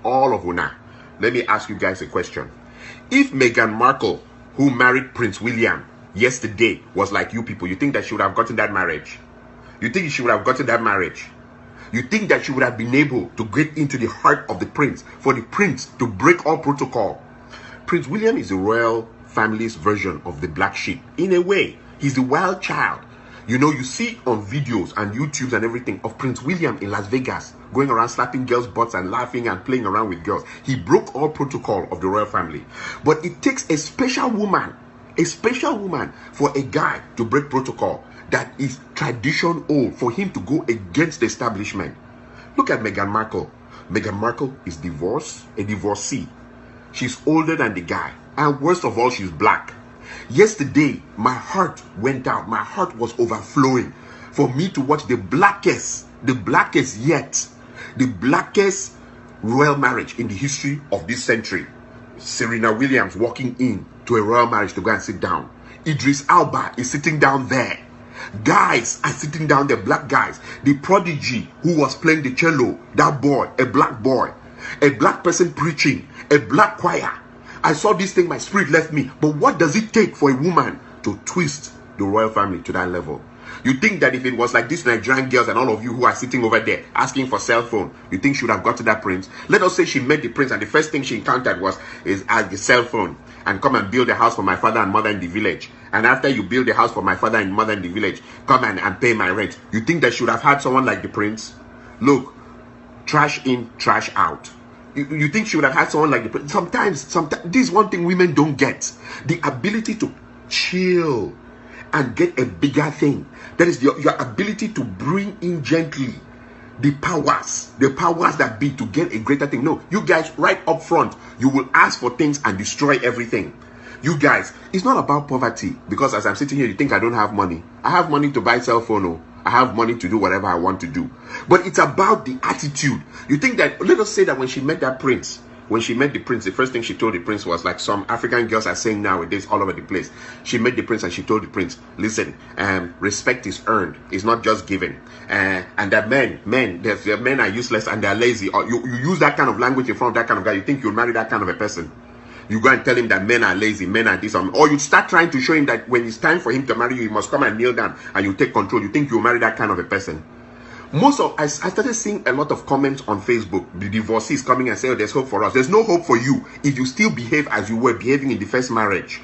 All of una. Let me ask you guys a question. If Meghan Markle, who married Prince William yesterday, was like you people, you think that she would have gotten that marriage? You think she would have gotten that marriage? You think that she would have been able to get into the heart of the prince, for the prince to break all protocol? Prince William is the royal family's version of the black sheep. In a way, he's the wild child. You know, you see on videos and YouTubes and everything of Prince William in Las Vegas, going around slapping girls' butts and laughing and playing around with girls. He broke all protocol of the royal family. But it takes a special woman for a guy to break protocol that is tradition old, for him to go against the establishment. Look at Meghan Markle. Meghan Markle is divorced, a divorcee. She's older than the guy. And worst of all, she's black. Yesterday, my heart went out. My heart was overflowing for me to watch the blackest royal marriage in the history of this century. Serena Williams walking in to a royal marriage to go and sit down. Idris Elba is sitting down there. Guys are sitting down there, black guys. The prodigy who was playing the cello, that boy, a black person preaching, a black choir. I saw this thing, my spirit left me. But what does it take for a woman to twist the royal family to that level? You think that if it was like these Nigerian girls and all of you who are sitting over there asking for cell phone, you think she would have got to that prince? Let us say she met the prince and the first thing she encountered was the cell phone, and come and build a house for my father and mother in the village. And after you build a house for my father and mother in the village, come and pay my rent. You think that she would have had someone like the prince? Look, trash in, trash out. You think she would have had someone like the prince? Sometimes this is one thing women don't get. The ability to chill and get a bigger thing. That is your ability to bring in gently the powers that be to get a greater thing. No, you guys, right up front, you will ask for things and destroy everything. You guys, it's not about poverty, because as I'm sitting here, you think I don't have money. I have money to buy cell phone. Oh. I have money to do whatever I want to do. But it's about the attitude. You think that, let us say that when she met that prince, the first thing she told the prince was like some African girls are saying nowadays all over the place. She met the prince and she told the prince, listen, respect is earned. It's not just given. And that men are useless and they're lazy. Or you use that kind of language in front of that kind of guy, you think you'll marry that kind of a person. You go and tell him that men are lazy, men are this, or you start trying to show him that when it's time for him to marry you, he must come and kneel down and you take control. You think you'll marry that kind of a person. I started seeing a lot of comments on Facebook, the divorcees coming and saying, oh, there's hope for us. There's no hope for you if you still behave as you were behaving in the first marriage.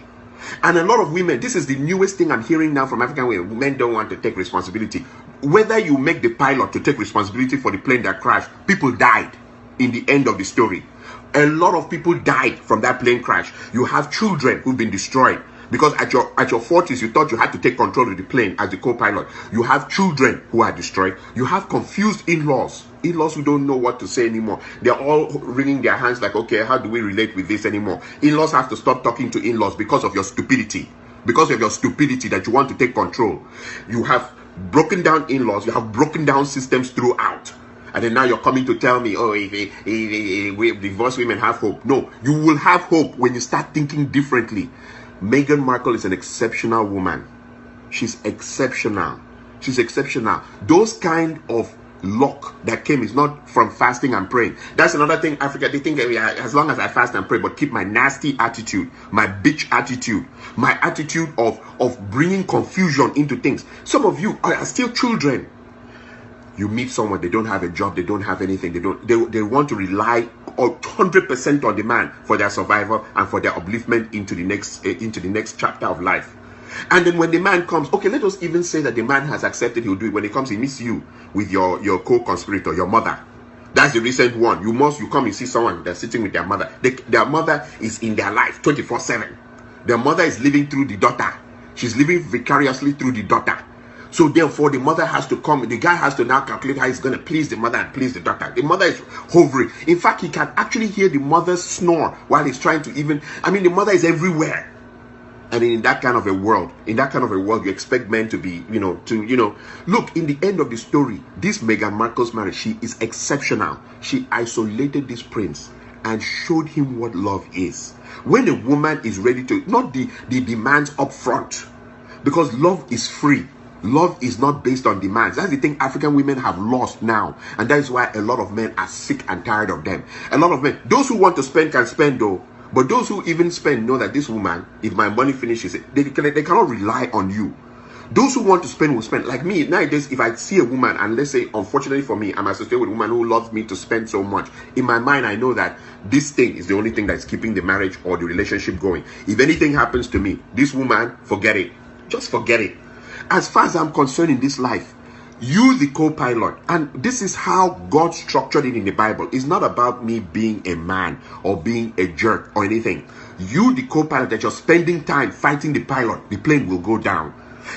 And a lot of women, this is the newest thing I'm hearing now from African women, men don't want to take responsibility. Whether you make the pilot to take responsibility for the plane that crashed, people died in the end of the story. A lot of people died from that plane crash. You have children who've been destroyed because at your 40s you thought you had to take control of the plane as the co-pilot. You have children who are destroyed. You have confused in-laws who don't know what to say anymore. They're all wringing their hands like, okay, how do we relate with this anymore? In-laws have to stop talking to in-laws because of your stupidity. Because of your stupidity that you want to take control. You have broken down in-laws. You have broken down systems throughout. And then now you're coming to tell me, oh, if divorced women have hope. No, you will have hope when you start thinking differently. Meghan Markle is an exceptional woman. She's exceptional. She's exceptional. Those kind of luck that came is not from fasting and praying. That's another thing Africa, they think as long as I fast and pray, but keep my nasty attitude, my bitch attitude, my attitude of bringing confusion into things. Some of you are still children. You meet someone, they don't have a job, they don't have anything, they want to rely 100% on the man for their survival and for their upliftment into the next chapter of life. And then when the man comes, okay, let us even say that the man has accepted he'll do it. When he comes, he meets you with your co-conspirator, your mother. That's the recent one. You come and see someone that's sitting with their mother. Their mother is in their life 24/7. Their mother is living through the daughter. She's living vicariously through the daughter. So therefore, the mother has to come. The guy has to now calculate how he's going to please the mother and please the daughter. The mother is hovering. In fact, he can actually hear the mother snore while he's trying to the mother is everywhere. And in that kind of a world, you expect men to be, look, in the end of the story, this Meghan Markle's marriage, she is exceptional. She isolated this prince and showed him what love is. When a woman is ready to, not the demands up front, because love is free. Love is not based on demands. That's the thing African women have lost now. And that is why a lot of men are sick and tired of them. A lot of men, those who want to spend can spend though. But those who even spend know that this woman, if my money finishes, they cannot rely on you. Those who want to spend will spend. Like me, nowadays, if I see a woman, and let's say, unfortunately for me, I'm associated with a woman who loves me to spend so much, in my mind, I know that this thing is the only thing that's keeping the marriage or the relationship going. If anything happens to me, this woman, forget it. Just forget it. As far as I'm concerned in this life, you the co-pilot, and this is how God structured it in the Bible. It's not about me being a man or being a jerk or anything. You the co-pilot, that you're spending time fighting the pilot, the plane will go down.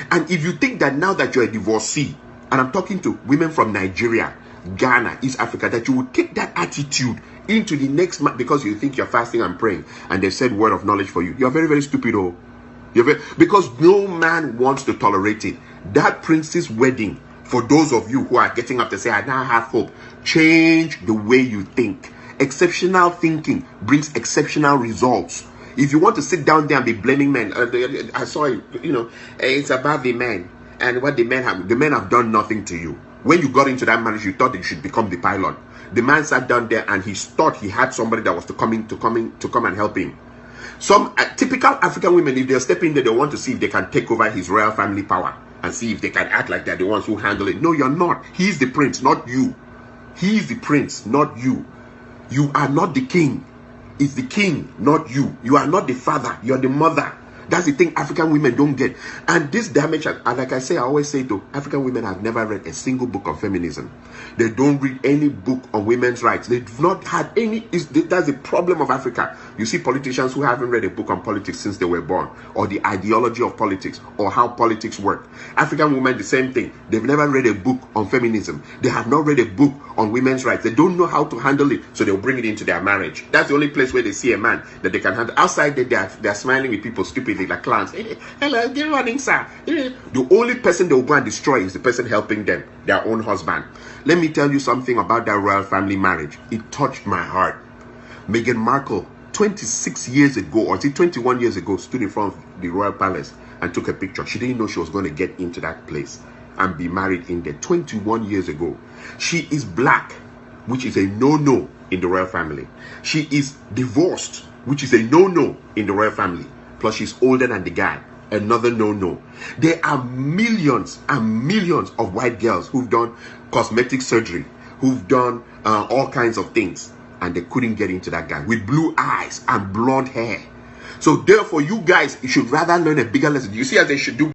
And if you think that now that you're a divorcee, and I'm talking to women from Nigeria, Ghana, East Africa, that you will take that attitude into the next month because you think you're fasting and praying and they've said word of knowledge for you, you're very, very stupid. Oh, because no man wants to tolerate it. That prince's wedding, for those of you who are getting up to say, I now have hope, change the way you think. Exceptional thinking brings exceptional results. If you want to sit down there and be blaming men, I saw it, it's about the men and what the men have done nothing to you. When you got into that marriage, you thought that you should become the pilot. The man sat down there and he thought he had somebody that was to come and help him. Some typical African women, if they're stepping there, they want to see if they can take over his royal family power and see if they can act like they're the ones who handle it. No, you're not. He's the prince, not you. He's the prince, not you. You are not the king. It's the king, not you. You are not the father. You're the mother. That's the thing African women don't get. And this damage, and like I say, I always say to African women have never read a single book on feminism. They don't read any book on women's rights. They've not had any. That's the problem of Africa. You see politicians who haven't read a book on politics since they were born, or the ideology of politics, or how politics work. African women, the same thing. They've never read a book on feminism. They have not read a book on women's rights. They don't know how to handle it, so they'll bring it into their marriage. That's the only place where they see a man that they can handle. Outside, they're smiling with people stupidly like clowns. Hey, hello, good morning, sir. The only person they will go and destroy is the person helping them, their own husband. Let me tell you something about that royal family marriage. It touched my heart. Meghan Markle, 26 years ago, or 21 years ago, stood in front of the royal palace and took a picture. She didn't know she was going to get into that place and be married in there 21 years ago. She is black, which is a no-no in the royal family. She is divorced, which is a no-no in the royal family. Plus, she's older than the guy. Another no-no. There are millions and millions of white girls who've done cosmetic surgery, who've done all kinds of things, and they couldn't get into that guy with blue eyes and blonde hair. So therefore, you guys, you should rather learn a bigger lesson. You see, as they should do